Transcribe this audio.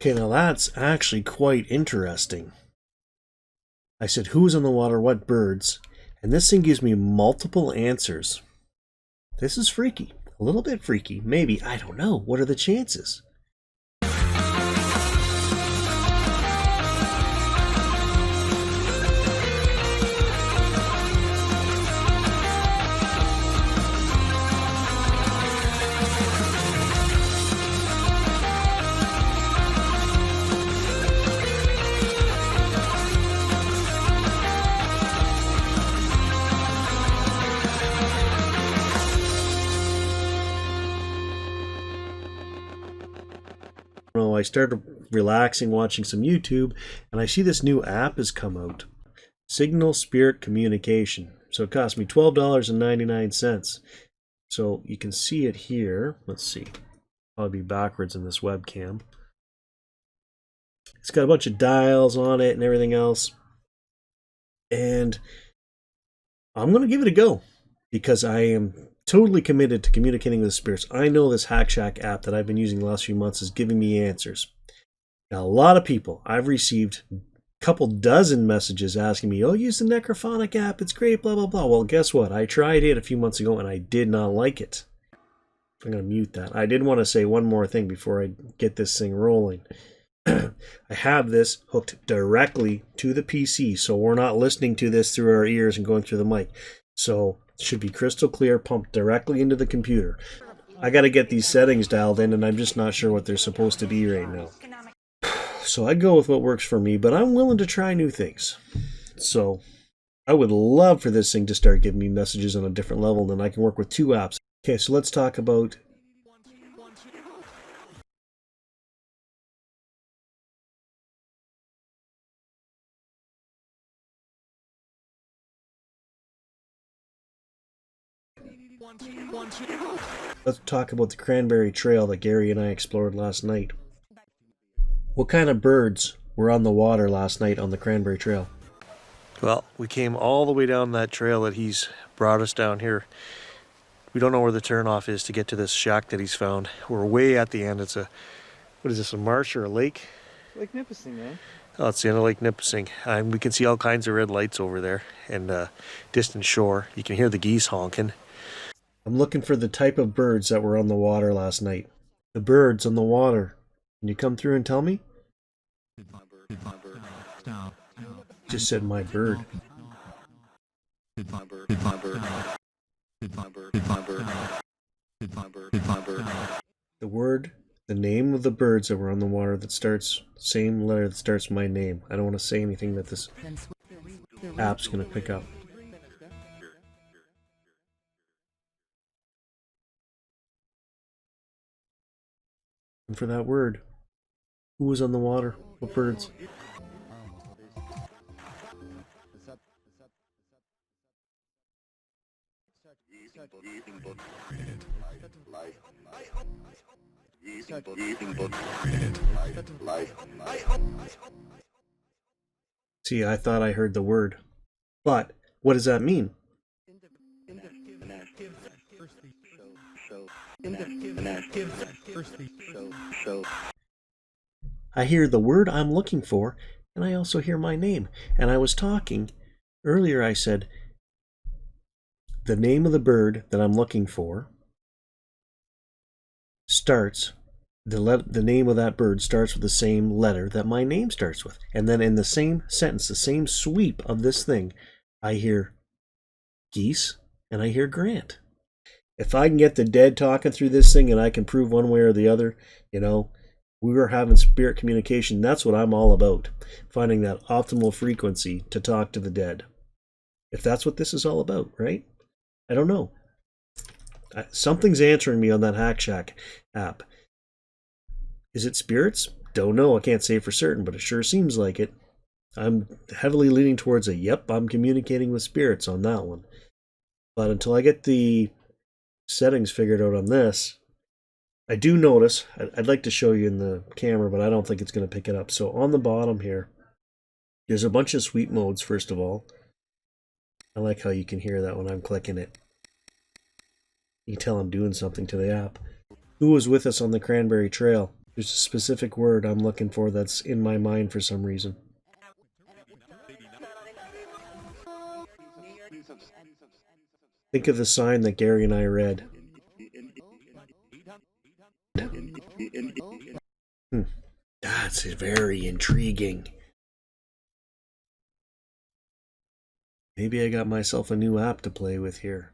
Okay, now that's actually quite interesting. I said, who's on the water, what birds? And this thing gives me multiple answers. This is freaky. A little bit freaky. Maybe. I don't know. What are the chances? I started relaxing, watching some YouTube, and I see this new app has come out. Signal Spirit Communication. So it cost me $12.99. So you can see it here. Let's see. I'll be backwards in this webcam. It's got a bunch of dials on it and everything else. And I'm going to give it a go because I am totally committed to communicating with spirits. I know this Hack Shack app that I've been using the last few months is giving me answers. Now, a lot of people, I've received a couple dozen messages asking me, oh, use the Necrophonic app, it's great, blah, blah, blah. Well, guess what? I tried it a few months ago and I did not like it. I'm going to mute that. I did want to say one more thing before I get this thing rolling. I have this hooked directly to the PC, so we're not listening to this through our ears and going through the mic. So it should be crystal clear, pumped directly into the computer. I got to get these settings dialed in, and I'm just not sure what they're supposed to be right now. So I go with what works for me, but I'm willing to try new things. So I would love for this thing to start giving me messages on a different level, then I can work with two apps. Okay, so let's talk about the Cranberry Trail that Gary and I explored last night. What kind of birds were on the water last night on the Cranberry Trail? Well, we came all the way down that trail that he's brought us down here. We don't know where the turnoff is to get to this shack that he's found. We're way at the end. It's a, what is this, a marsh or a lake? Lake Nipissing, man. Oh, it's the end of Lake Nipissing. And we can see all kinds of red lights over there and distant shore. You can hear the geese honking. I'm looking for the type of birds that were on the water last night. The birds on the water. Can you come through and tell me? Just said my bird. The word, the name of the birds that were on the water that starts, same letter that starts my name. I don't want to say anything that this app's going to pick up. And for that word, who was on the water? What birds? See, I thought I heard the word. But what does that mean? I hear the word I'm looking for, and I also hear my name. And I was talking earlier, I said the name of the bird that I'm looking for starts, the name of that bird starts with the same letter that my name starts with. And then in the same sentence, the same sweep of this thing, I hear Geese and I hear Grant. If I can get the dead talking through this thing and I can prove one way or the other, you know, we were having spirit communication. That's what I'm all about. Finding that optimal frequency to talk to the dead. If that's what this is all about, right? I don't know. Something's answering me on that Hack Shack app. Is it spirits? Don't know. I can't say for certain, but it sure seems like it. I'm heavily leaning towards a yep, I'm communicating with spirits on that one. But until I get the settings figured out on this, I do notice, I'd like to show you in the camera, but I don't think it's going to pick it up. So on the bottom here, there's a bunch of sweep modes, first of all. I like how you can hear that when I'm clicking it. You can tell I'm doing something to the app. Who was with us on the Cranberry Trail? There's a specific word I'm looking for that's in my mind for some reason. Think of the sign that Gary and I read. That's very intriguing. Maybe I got myself a new app to play with here.